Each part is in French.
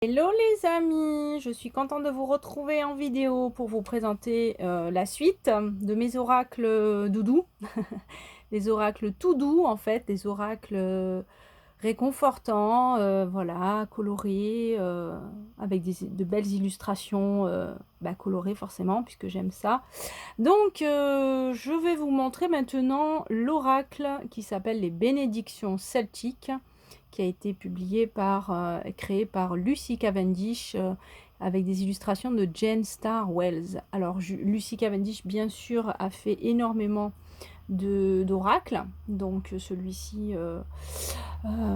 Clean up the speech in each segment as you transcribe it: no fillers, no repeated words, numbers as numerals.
Hello les amis, je suis contente de vous retrouver en vidéo pour vous présenter la suite de mes oracles doudou. Les oracles tout doux en fait, des oracles réconfortants, voilà, colorés, avec de belles illustrations colorées forcément puisque j'aime ça. Donc je vais vous montrer maintenant l'oracle qui s'appelle les bénédictions celtiques, qui a été créé par Lucy Cavendish avec des illustrations de Jane Star Wells. Alors Lucy Cavendish bien sûr a fait énormément d'oracles, donc celui-ci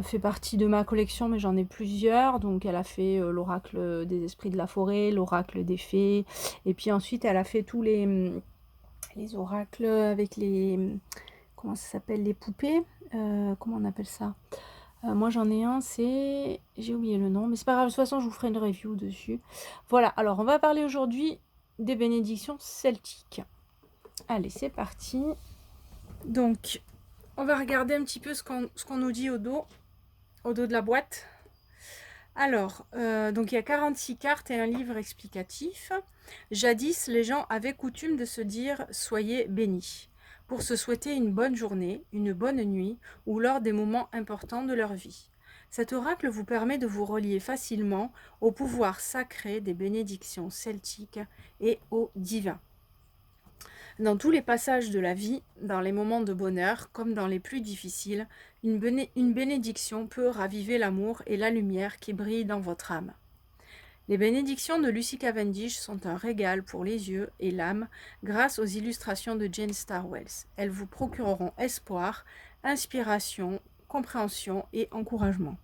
fait partie de ma collection, mais j'en ai plusieurs. Donc elle a fait l'oracle des esprits de la forêt, l'oracle des fées, et puis ensuite elle a fait tous les oracles avec les, comment ça s'appelle, les poupées, comment on appelle ça? Moi j'en ai un, c'est, j'ai oublié le nom, mais c'est pas grave, de toute façon je vous ferai une review dessus. Voilà, alors on va parler aujourd'hui des bénédictions celtiques. Allez, c'est parti. Donc on va regarder un petit peu ce qu'on nous dit au dos de la boîte. Alors, donc il y a 46 cartes et un livre explicatif. Jadis, les gens avaient coutume de se dire « Soyez bénis » pour se souhaiter une bonne journée, une bonne nuit ou lors des moments importants de leur vie. Cet oracle vous permet de vous relier facilement au pouvoir sacré des bénédictions celtiques et au divin. Dans tous les passages de la vie, dans les moments de bonheur comme dans les plus difficiles, une bénédiction peut raviver l'amour et la lumière qui brillent dans votre âme. Les bénédictions de Lucy Cavendish sont un régal pour les yeux et l'âme grâce aux illustrations de Jane Star Wells. Elles vous procureront espoir, inspiration, compréhension et encouragement.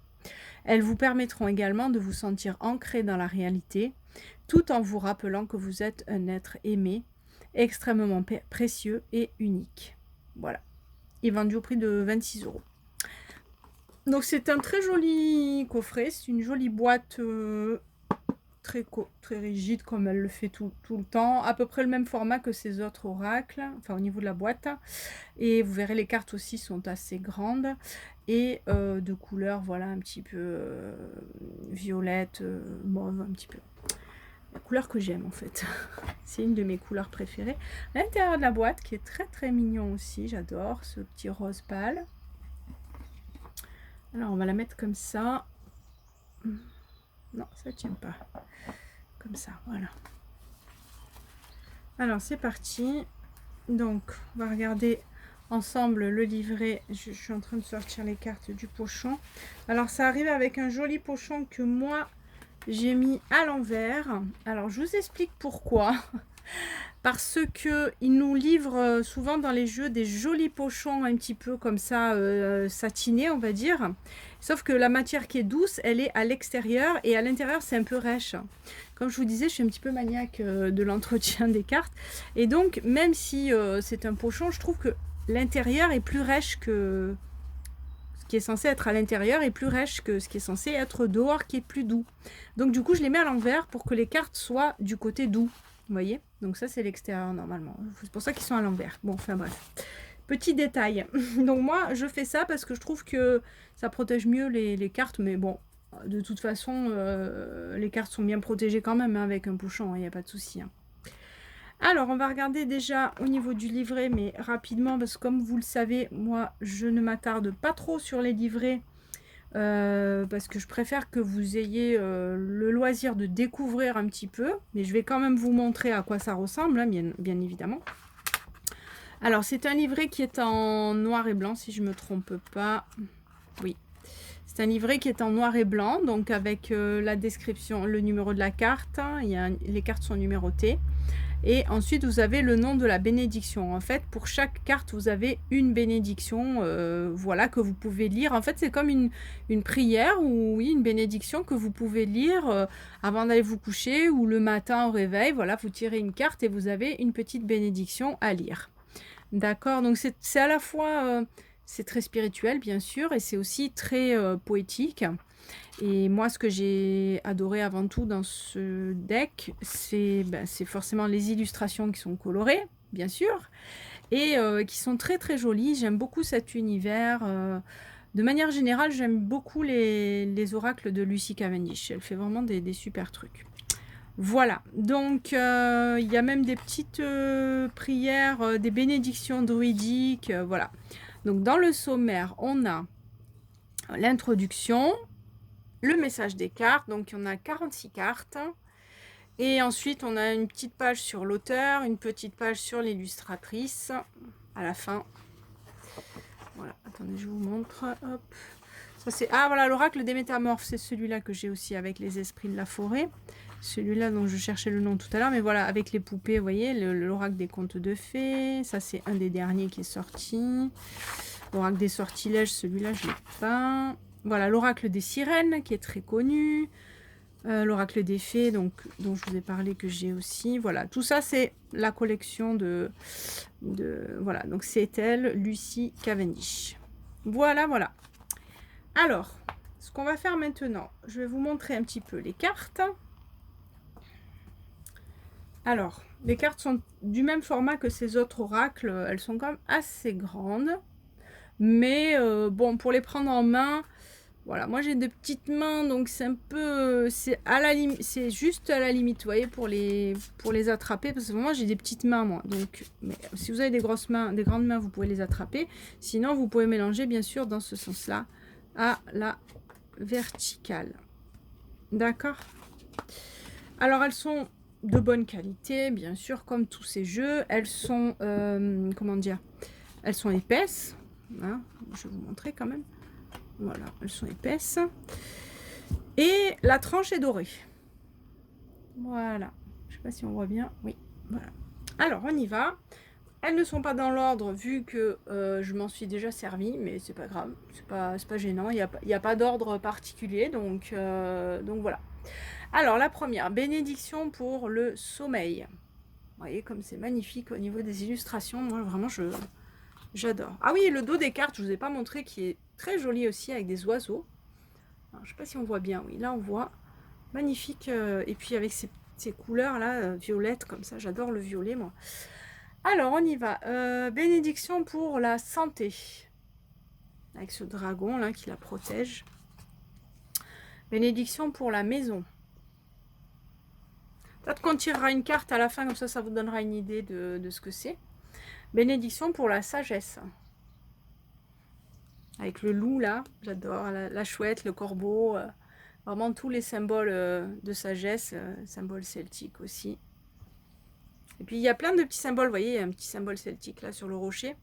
Elles vous permettront également de vous sentir ancré dans la réalité, tout en vous rappelant que vous êtes un être aimé, extrêmement précieux et unique. Voilà. Il est vendu au prix de 26 €. Donc c'est un très joli coffret, c'est une jolie boîte très rigide comme elle le fait tout le temps, à peu près le même format que ses autres oracles, enfin au niveau de la boîte. Et vous verrez les cartes aussi sont assez grandes et de couleur, voilà, un petit peu violette, mauve, un petit peu. La couleur que j'aime en fait. C'est une de mes couleurs préférées. L'intérieur de la boîte qui est très mignon aussi, j'adore ce petit rose pâle. Alors on va la mettre comme ça. Non, ça tient pas. Comme ça, voilà. Alors c'est parti. Donc on va regarder ensemble le livret. Je suis en train de sortir les cartes du pochon. Alors ça arrive avec un joli pochon que moi j'ai mis à l'envers. Alors je vous explique pourquoi. Parce que il nous livre souvent dans les jeux des jolis pochons un petit peu comme ça satinés, on va dire. Sauf que la matière qui est douce, elle est à l'extérieur et à l'intérieur c'est un peu rêche. Comme je vous disais, je suis un petit peu maniaque de l'entretien des cartes. Et donc même si c'est un pochon, je trouve que l'intérieur est plus rêche que ce qui est censé être à l'intérieur, est plus rêche que ce qui est censé être dehors qui est plus doux. Donc du coup je les mets à l'envers pour que les cartes soient du côté doux. Vous voyez, donc ça c'est l'extérieur normalement, c'est pour ça qu'ils sont à l'envers. Bon, enfin bref, petit détail. Donc moi je fais ça parce que je trouve que ça protège mieux les cartes, mais bon, de toute façon les cartes sont bien protégées quand même hein, avec un pochon, il n'y a pas de souci hein. Alors on va regarder déjà au niveau du livret, mais rapidement parce que comme vous le savez, moi je ne m'attarde pas trop sur les livrets parce que je préfère que vous ayez le loisir de découvrir un petit peu, mais je vais quand même vous montrer à quoi ça ressemble, hein, bien évidemment. Alors c'est un livret qui est en noir et blanc si je me trompe pas. Oui, c'est un livret qui est en noir et blanc, donc avec la description, le numéro de la carte, hein, les cartes sont numérotées. Et ensuite, vous avez le nom de la bénédiction. En fait, pour chaque carte, vous avez une bénédiction voilà, que vous pouvez lire. En fait, c'est comme une prière ou oui, une bénédiction que vous pouvez lire avant d'aller vous coucher ou le matin au réveil. Voilà, vous tirez une carte et vous avez une petite bénédiction à lire. D'accord, donc c'est à la fois, c'est très spirituel, bien sûr, et c'est aussi très poétique. Et moi, ce que j'ai adoré avant tout dans ce deck, c'est forcément les illustrations qui sont colorées, bien sûr, et qui sont très jolies. J'aime beaucoup cet univers De manière générale, j'aime beaucoup les oracles de Lucy Cavendish. Elle fait vraiment des super trucs. Voilà, donc il y a même des petites prières, des bénédictions druidiques, voilà. Donc dans le sommaire, on a l'introduction, le message des cartes, donc on a 46 cartes. Et ensuite, on a une petite page sur l'auteur, une petite page sur l'illustratrice, à la fin. Voilà, attendez, je vous montre. Hop. Ça, c'est... Ah, voilà, l'oracle des métamorphes, c'est celui-là que j'ai aussi avec les esprits de la forêt. Celui-là dont je cherchais le nom tout à l'heure, mais voilà, avec les poupées, vous voyez, l'oracle des contes de fées. Ça, c'est un des derniers qui est sorti. L'oracle des sortilèges, celui-là, je ne l'ai pas. Voilà, l'oracle des sirènes, qui est très connu. L'oracle des fées, donc, dont je vous ai parlé, que j'ai aussi. Voilà, tout ça, c'est la collection de voilà, donc c'est elle, Lucy Cavendish. Voilà, voilà. Alors, ce qu'on va faire maintenant, je vais vous montrer un petit peu les cartes. Alors, les cartes sont du même format que ces autres oracles. Elles sont quand même assez grandes. Mais bon, pour les prendre en main... Voilà, moi j'ai de petites mains, donc c'est un peu, c'est à la limite, c'est juste à la limite, vous voyez, pour les attraper, parce que moi j'ai des petites mains moi, donc mais si vous avez des grosses mains, des grandes mains, vous pouvez les attraper. Sinon, vous pouvez mélanger bien sûr dans ce sens-là à la verticale. D'accord. Alors elles sont de bonne qualité, bien sûr, comme tous ces jeux. Elles sont, comment dire, elles sont épaisses. Hein, je vais vous montrer quand même. Voilà, elles sont épaisses. Et la tranche est dorée. Voilà. Je ne sais pas si on voit bien. Oui, voilà. Alors, on y va. Elles ne sont pas dans l'ordre vu que je m'en suis déjà servi, mais c'est pas grave. C'est pas gênant. Il n'y a pas d'ordre particulier. Donc voilà. Alors, la première, bénédiction pour le sommeil. Vous voyez comme c'est magnifique au niveau des illustrations. Moi, vraiment, j'adore. Ah oui, le dos des cartes, je ne vous ai pas montré, qui est très joli aussi avec des oiseaux. Alors, je ne sais pas si on voit bien. Oui, là on voit. Magnifique. Et puis avec ces couleurs là, violettes comme ça. J'adore le violet moi. Alors on y va. Bénédiction pour la santé. Avec ce dragon là qui la protège. Bénédiction pour la maison. Peut-être qu'on tirera une carte à la fin, comme ça vous donnera une idée de ce que c'est. Bénédiction pour la sagesse. Avec le loup là, j'adore, la chouette, le corbeau, vraiment tous les symboles de sagesse, symboles celtiques aussi. Et puis il y a plein de petits symboles, vous voyez, il y a un petit symbole celtique là sur le rocher.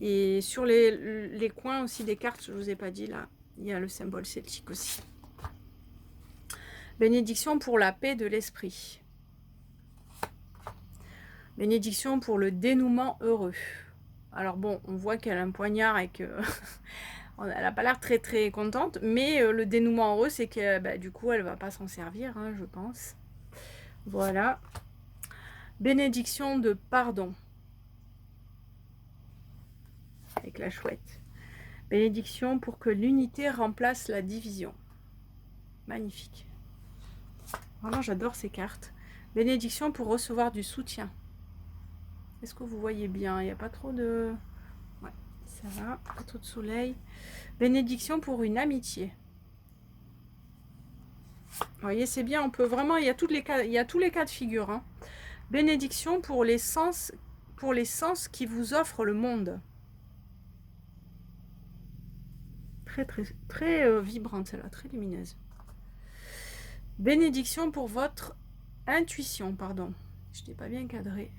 Et sur les coins aussi des cartes, je ne vous ai pas dit là, il y a le symbole celtique aussi. Bénédiction pour la paix de l'esprit. Bénédiction pour le dénouement heureux. Alors bon, on voit qu'elle a un poignard et que elle n'a pas l'air très très contente, mais le dénouement heureux, c'est que bah, du coup, elle va pas s'en servir, hein, je pense. Voilà. Bénédiction de pardon. Avec la chouette. Bénédiction pour que l'unité remplace la division. Magnifique. Vraiment, j'adore ces cartes. Bénédiction pour recevoir du soutien. Est-ce que vous voyez bien? Il n'y a pas trop de... Ouais, ça va. Pas trop de soleil. Bénédiction pour une amitié. Vous voyez, c'est bien. On peut vraiment... Il y a tous les cas de figure. Hein. Bénédiction pour les sens qui vous offrent le monde. Très, très, très vibrante, celle-là. Très lumineuse. Bénédiction pour votre intuition, pardon. Je n'ai pas bien cadré.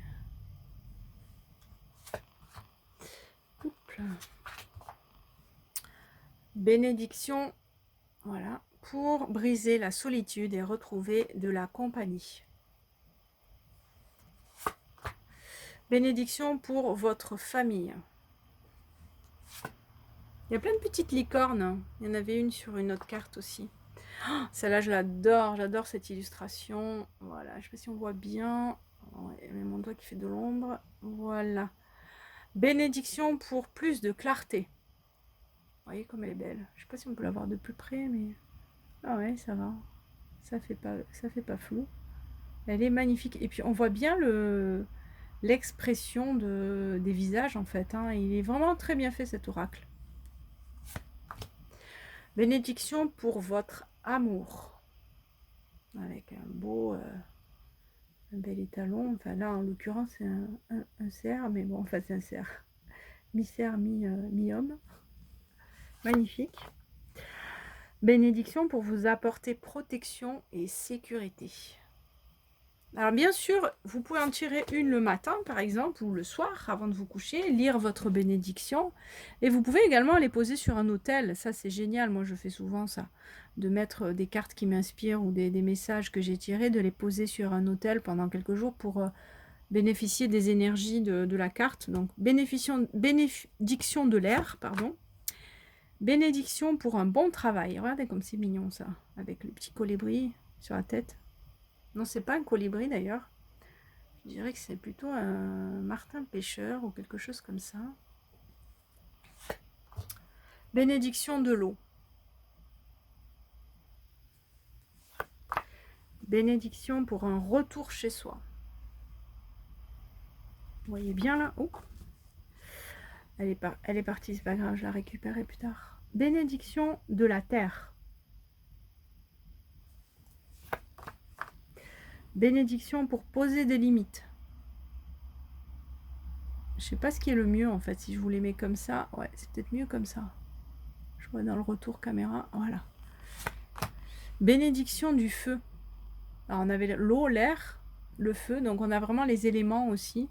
Bénédiction, voilà, pour briser la solitude et retrouver de la compagnie. Bénédiction pour votre famille. Il y a plein de petites licornes. Il y en avait une sur une autre carte aussi. Oh, celle-là, je l'adore. J'adore cette illustration. Voilà, je ne sais pas si on voit bien. Ouais, mais mon doigt qui fait de l'ombre. Voilà. Bénédiction pour plus de clarté. Vous voyez comme elle est belle. Je ne sais pas si on peut la voir de plus près, mais... Ah ouais, ça va. Ça fait pas flou. Elle est magnifique. Et puis, on voit bien l'expression des visages, en fait. Hein. Il est vraiment très bien fait, cet oracle. Bénédiction pour votre amour. Avec un beau, un bel étalon. Enfin là, en l'occurrence, c'est un cerf, mais bon, enfin c'est un cerf. Mi-cerf, mi-homme. Magnifique. Bénédiction pour vous apporter protection et sécurité. Alors bien sûr, vous pouvez en tirer une le matin par exemple, ou le soir avant de vous coucher, lire votre bénédiction. Et vous pouvez également les poser sur un autel, ça c'est génial, moi je fais souvent ça. De mettre des cartes qui m'inspirent ou des messages que j'ai tirés, de les poser sur un autel pendant quelques jours pour bénéficier des énergies de la carte. Donc bénédiction de l'air, pardon. Bénédiction pour un bon travail. Regardez comme c'est mignon ça, avec le petit colibri sur la tête. Non, c'est pas un colibri d'ailleurs. Je dirais que c'est plutôt un martin pêcheur ou quelque chose comme ça. Bénédiction de l'eau. Bénédiction pour un retour chez soi. Vous voyez bien là? Oh. Elle est partie, c'est pas grave, je la récupérerai plus tard. Bénédiction de la terre. Bénédiction pour poser des limites. Je sais pas ce qui est le mieux en fait, si je vous les mets comme ça. Ouais, c'est peut-être mieux comme ça. Je vois dans le retour caméra, voilà. Bénédiction du feu. Alors on avait l'eau, l'air, le feu, donc on a vraiment les éléments aussi.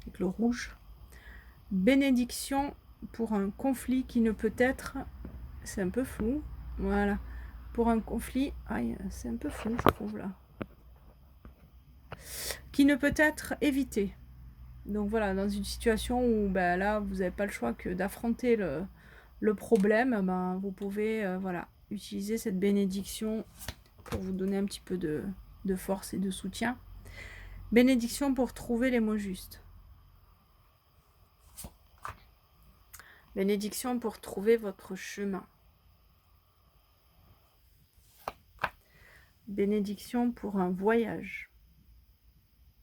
Avec le rouge. Bénédiction pour un conflit qui ne peut être... C'est un peu flou. Voilà. Pour un conflit... Aïe, c'est un peu flou, je trouve, là. Qui ne peut être évité. Donc voilà, dans une situation où ben, là, vous n'avez pas le choix que d'affronter le problème, ben, vous pouvez voilà, utiliser cette bénédiction pour vous donner un petit peu de force et de soutien. Bénédiction pour trouver les mots justes. Bénédiction pour trouver votre chemin. Bénédiction pour un voyage.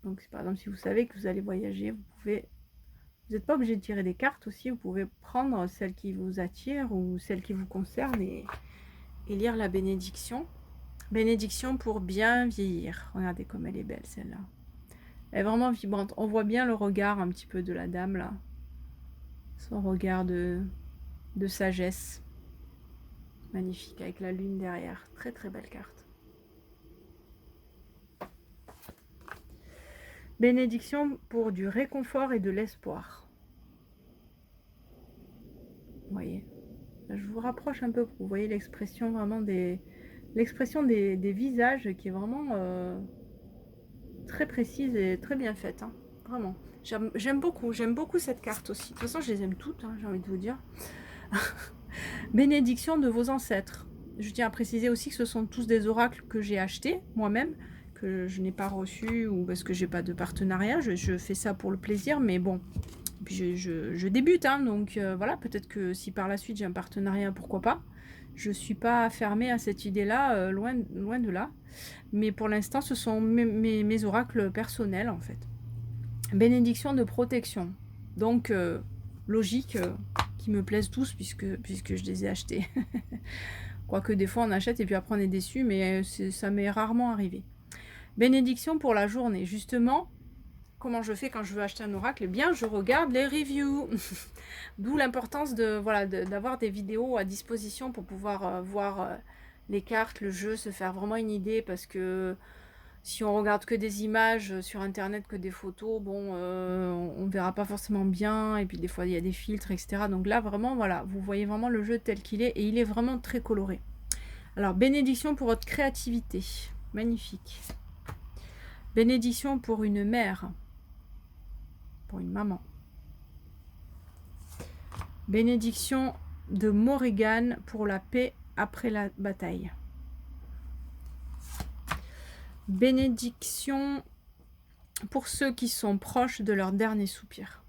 Donc par exemple, si vous savez que vous allez voyager, vous pouvez... Vous n'êtes pas obligé de tirer des cartes aussi, vous pouvez prendre celle qui vous attire ou celle qui vous concerne et lire la bénédiction. Bénédiction pour bien vieillir. Regardez comme elle est belle celle-là. Elle est vraiment vibrante. On voit bien le regard un petit peu de la dame là. Son regard de sagesse. Magnifique avec la lune derrière. Très très belle carte. Bénédiction pour du réconfort et de l'espoir. Vous voyez. Je vous rapproche un peu pour que vous voyez l'expression vraiment des visages qui est vraiment très précise et très bien faite. Hein. Vraiment. J'aime beaucoup cette carte aussi. De toute façon, je les aime toutes, hein, j'ai envie de vous dire. Bénédiction de vos ancêtres. Je tiens à préciser aussi que ce sont tous des oracles que j'ai achetés moi-même, que je n'ai pas reçus ou parce que j'ai pas de partenariat. Je fais ça pour le plaisir, mais bon. Puis je débute, hein, donc voilà, peut-être que si par la suite j'ai un partenariat, pourquoi pas. Je suis pas fermée à cette idée-là, loin de là. Mais pour l'instant, ce sont mes oracles personnels, en fait. Bénédiction de protection. Donc, logique, qui me plaisent tous puisque je les ai achetés. Quoique des fois on achète et puis après on est déçu, mais ça m'est rarement arrivé. Bénédiction pour la journée. Justement, comment je fais quand je veux acheter un oracle? Eh bien, je regarde les reviews. D'où l'importance d'avoir des vidéos à disposition pour pouvoir voir les cartes, le jeu, se faire vraiment une idée. Parce que si on regarde que des images sur internet, que des photos, bon, on ne verra pas forcément bien. Et puis des fois, il y a des filtres, etc. Donc là, vraiment, voilà, vous voyez vraiment le jeu tel qu'il est. Et il est vraiment très coloré. Alors, bénédiction pour votre créativité. Magnifique. Bénédiction pour une mère. Pour une maman. Bénédiction de Morrigan pour la paix après la bataille. Bénédiction pour ceux qui sont proches de leur dernier soupir.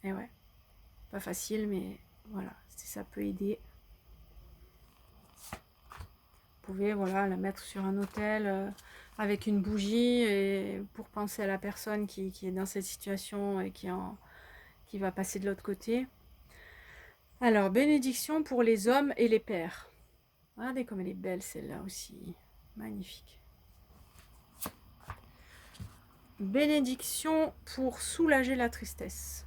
Et ouais, pas facile, mais voilà, si ça peut aider. Vous pouvez voilà, la mettre sur un autel avec une bougie et pour penser à la personne qui est dans cette situation et qui va passer de l'autre côté. Alors, bénédiction pour les hommes et les pères. Regardez comme elle est belle celle-là aussi. Magnifique. Bénédiction pour soulager la tristesse.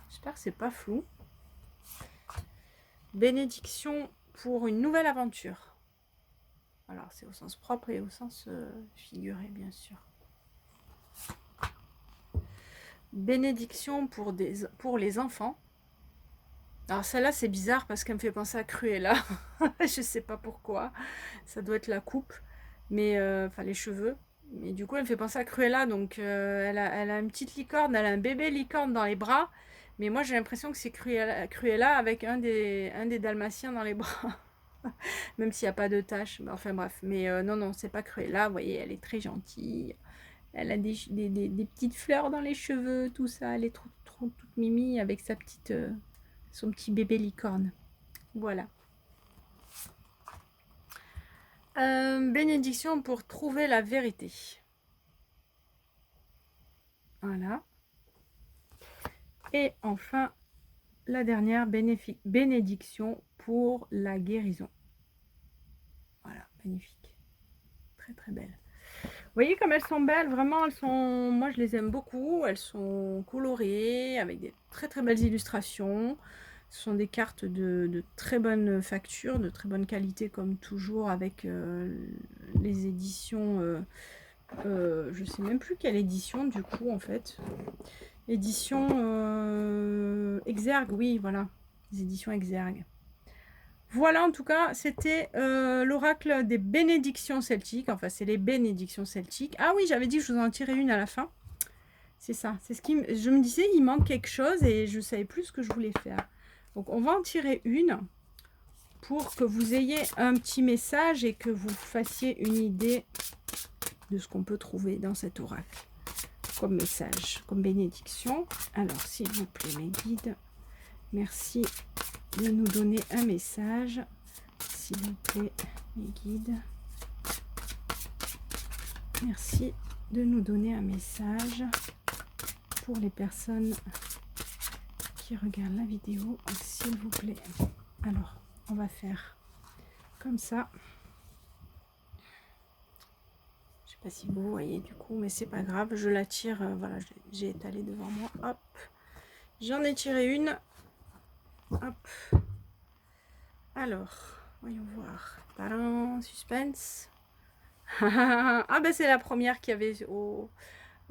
J'espère que c'est pas flou. Bénédiction pour une nouvelle aventure. Alors, c'est au sens propre et au sens figuré, bien sûr. Bénédiction pour les enfants. Alors, celle-là, c'est bizarre parce qu'elle me fait penser à Cruella. Je sais pas pourquoi. Ça doit être la coupe, mais enfin les cheveux. Mais du coup, elle me fait penser à Cruella. Donc, elle a une petite licorne, elle a un bébé licorne dans les bras. Mais moi, j'ai l'impression que c'est Cruella avec un des dalmatiens dans les bras. Même s'il n'y a pas de taches. Enfin bref. Mais non, non, c'est pas Cruella. Vous voyez, elle est très gentille. Elle a des petites fleurs dans les cheveux, tout ça. Elle est trop toute mimi avec son petit bébé licorne. Voilà. Bénédiction pour trouver la vérité. Voilà. Et enfin, la dernière bénédiction pour la guérison. Voilà, magnifique. Très très belle. Vous voyez comme elles sont belles, vraiment, moi je les aime beaucoup. Elles sont colorées, avec des très très belles illustrations. Ce sont des cartes de très bonne facture, de très bonne qualité comme toujours, avec les éditions... je sais même plus quelle édition du coup en fait. Édition Exergue, oui, voilà. Les éditions Exergue. Voilà, en tout cas, c'était l'oracle des bénédictions celtiques. Enfin, c'est les bénédictions celtiques. Ah oui, j'avais dit que je vous en tirais une à la fin. C'est ça. C'est ce qui je me disais, il manque quelque chose et je ne savais plus ce que je voulais faire. Donc, on va en tirer une pour que vous ayez un petit message et que vous fassiez une idée de ce qu'on peut trouver dans cet oracle. Comme message, comme bénédiction. Alors, s'il vous plaît, mes guides, merci de nous donner un message. S'il vous plaît, mes guides, merci de nous donner un message pour les personnes qui regardent la vidéo, s'il vous plaît. Alors, on va faire comme ça. Je sais pas si vous voyez du coup, mais c'est pas grave, je la tire, voilà, j'ai étalé devant moi, hop, j'en ai tiré une, hop, alors, voyons voir, talent, suspense, ah ben c'est la première qu'il y avait au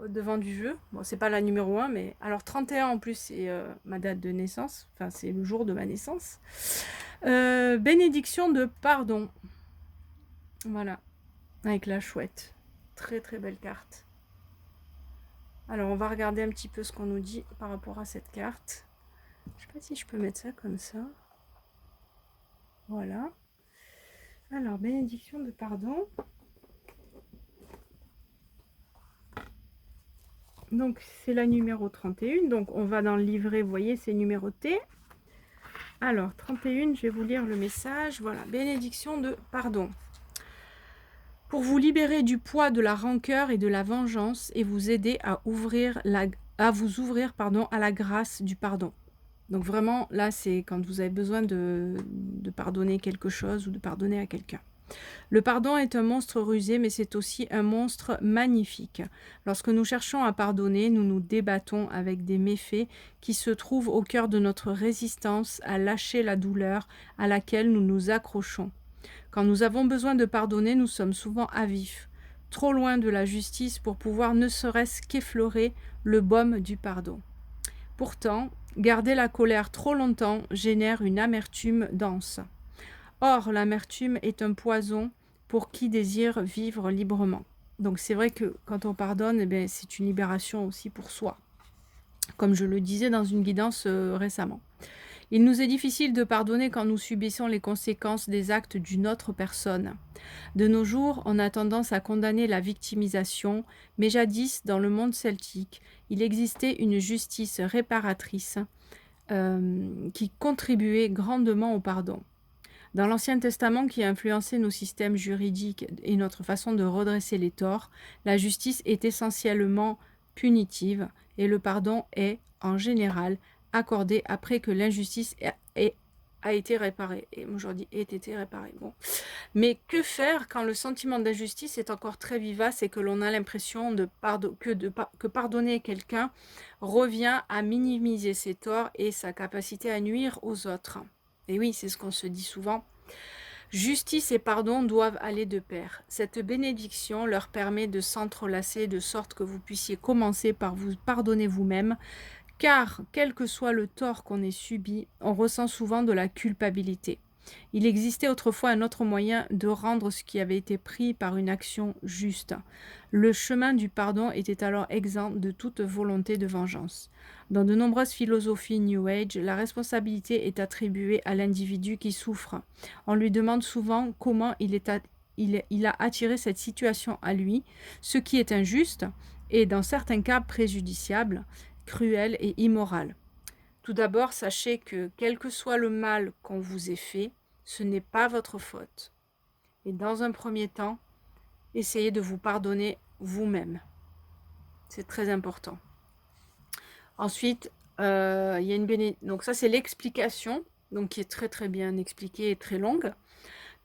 devant du jeu, bon c'est pas la numéro 1, mais alors 31 en plus c'est ma date de naissance, enfin c'est le jour de ma naissance, bénédiction de pardon, voilà, avec la chouette. Très très belle carte. Alors on va regarder un petit peu ce qu'on nous dit par rapport à cette carte. Je sais pas si je peux mettre ça comme ça. Voilà. Alors bénédiction de pardon. Donc c'est la numéro 31. Donc on va dans le livret, vous voyez c'est numéroté. Alors 31, je vais vous lire le message. Voilà, bénédiction de pardon. Pour vous libérer du poids de la rancœur et de la vengeance et vous aider à vous ouvrir à la grâce du pardon. Donc vraiment, là, c'est quand vous avez besoin de pardonner quelque chose ou de pardonner à quelqu'un. Le pardon est un monstre rusé, mais c'est aussi un monstre magnifique. Lorsque nous cherchons à pardonner, nous nous débattons avec des méfaits qui se trouvent au cœur de notre résistance à lâcher la douleur à laquelle nous nous accrochons. Quand nous avons besoin de pardonner, nous sommes souvent à vif, trop loin de la justice pour pouvoir ne serait-ce qu'effleurer le baume du pardon. Pourtant, garder la colère trop longtemps génère une amertume dense. Or, l'amertume est un poison pour qui désire vivre librement. Donc c'est vrai que quand on pardonne, eh bien, c'est une libération aussi pour soi, comme je le disais dans une guidance récemment. Il nous est difficile de pardonner quand nous subissons les conséquences des actes d'une autre personne. De nos jours, on a tendance à condamner la victimisation, mais jadis, dans le monde celtique, il existait une justice réparatrice qui contribuait grandement au pardon. Dans l'Ancien Testament qui a influencé nos systèmes juridiques et notre façon de redresser les torts, la justice est essentiellement punitive et le pardon est, en général, accordée après que l'injustice a été réparée. Et moi, je dis ait été réparée. Bon. Mais que faire quand le sentiment d'injustice est encore très vivace et que l'on a l'impression que pardonner quelqu'un revient à minimiser ses torts et sa capacité à nuire aux autres? Et oui, c'est ce qu'on se dit souvent. Justice et pardon doivent aller de pair. Cette bénédiction leur permet de s'entrelacer de sorte que vous puissiez commencer par vous pardonner vous-même, car quel que soit le tort qu'on ait subi, on ressent souvent de la culpabilité. Il existait autrefois un autre moyen de rendre ce qui avait été pris par une action juste. Le chemin du pardon était alors exempt de toute volonté de vengeance. Dans de nombreuses philosophies New Age, la responsabilité est attribuée à l'individu qui souffre. On lui demande souvent comment il a attiré cette situation à lui, ce qui est injuste et dans certains cas préjudiciable, cruel et immoral. Tout d'abord, sachez que quel que soit le mal qu'on vous ait fait, ce n'est pas votre faute. Et dans un premier temps, essayez de vous pardonner vous-même. C'est très important. Ensuite, il y a une bénédiction. Donc ça, c'est l'explication, donc qui est très très bien expliquée et très longue.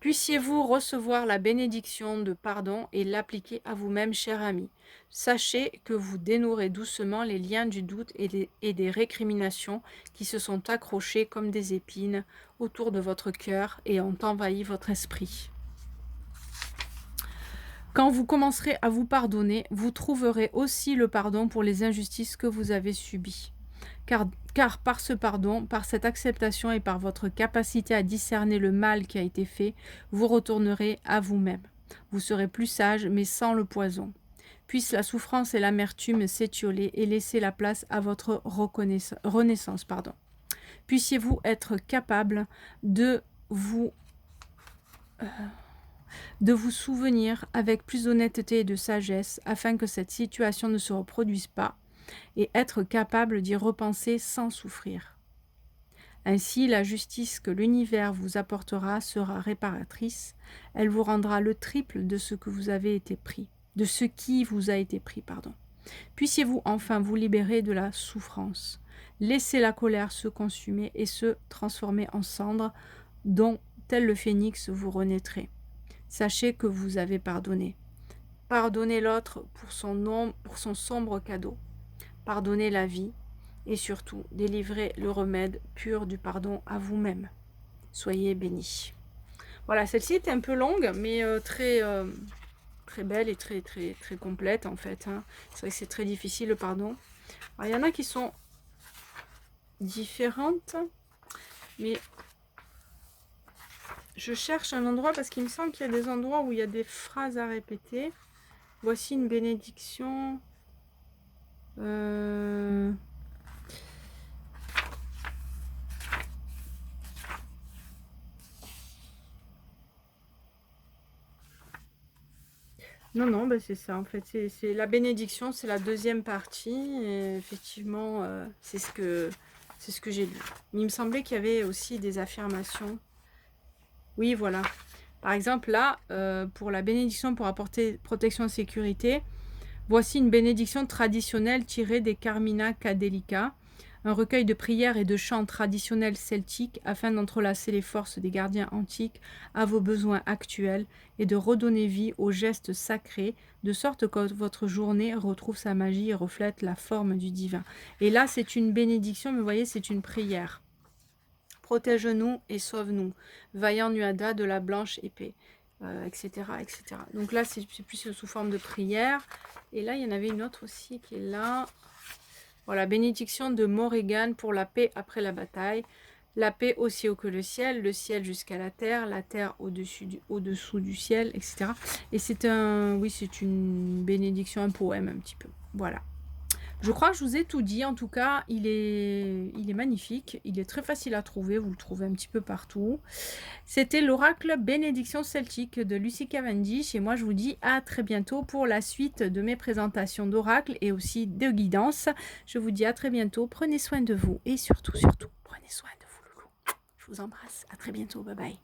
Puissiez-vous recevoir la bénédiction de pardon et l'appliquer à vous-même, cher ami. Sachez que vous dénouerez doucement les liens du doute et des récriminations qui se sont accrochés comme des épines autour de votre cœur et ont envahi votre esprit. Quand vous commencerez à vous pardonner, vous trouverez aussi le pardon pour les injustices que vous avez subies. Car par ce pardon, par cette acceptation et par votre capacité à discerner le mal qui a été fait, vous retournerez à vous-même. Vous serez plus sage, mais sans le poison. Puisse la souffrance et l'amertume s'étioler et laisser la place à votre renaissance. Puissiez-vous être capable de vous souvenir avec plus d'honnêteté et de sagesse afin que cette situation ne se reproduise pas, et être capable d'y repenser sans souffrir. Ainsi, la justice que l'univers vous apportera sera réparatrice. Elle vous rendra le triple de ce que vous avez été pris, de ce qui vous a été pris, Puissiez-vous enfin vous libérer de la souffrance. Laissez la colère se consumer et se transformer en cendres, dont, tel le phénix, vous renaîtrez. Sachez que vous avez pardonné. Pardonnez l'autre pour son sombre cadeau. Pardonnez la vie et surtout délivrez le remède pur du pardon à vous-même. Soyez bénis. Voilà, celle-ci était un peu longue, mais très belle et très complète en fait. C'est vrai que c'est très difficile le pardon. Alors, il y en a qui sont différentes, mais je cherche un endroit parce qu'il me semble qu'il y a des endroits où il y a des phrases à répéter. Voici une bénédiction. Non, bah c'est ça en fait. C'est la bénédiction, c'est la deuxième partie. Et effectivement, c'est ce que j'ai lu. Mais il me semblait qu'il y avait aussi des affirmations. Oui, voilà. Par exemple, là, pour la bénédiction pour apporter protection et sécurité, voici une bénédiction traditionnelle tirée des Carmina Cadelica, un recueil de prières et de chants traditionnels celtiques afin d'entrelacer les forces des gardiens antiques à vos besoins actuels et de redonner vie aux gestes sacrés, de sorte que votre journée retrouve sa magie et reflète la forme du divin. Et là, c'est une bénédiction, mais vous voyez, c'est une prière. Protège-nous et sauve-nous, vaillant Nuada de la blanche épée, etc., etc. Donc là, c'est plus sous forme de prière. Et là, il y en avait une autre aussi qui est là. Voilà, bénédiction de Morrigan pour la paix après la bataille. La paix aussi haut que le ciel jusqu'à la terre au-dessous du ciel, etc. Et c'est c'est une bénédiction, un poème un petit peu. Voilà. Je crois que je vous ai tout dit. En tout cas, il est magnifique. Il est très facile à trouver. Vous le trouvez un petit peu partout. C'était l'oracle Bénédiction celtique de Lucy Cavendish. Et moi, je vous dis à très bientôt pour la suite de mes présentations d'oracle et aussi de guidance. Je vous dis à très bientôt. Prenez soin de vous et surtout, prenez soin de vous, loulou. Je vous embrasse. À très bientôt. Bye bye.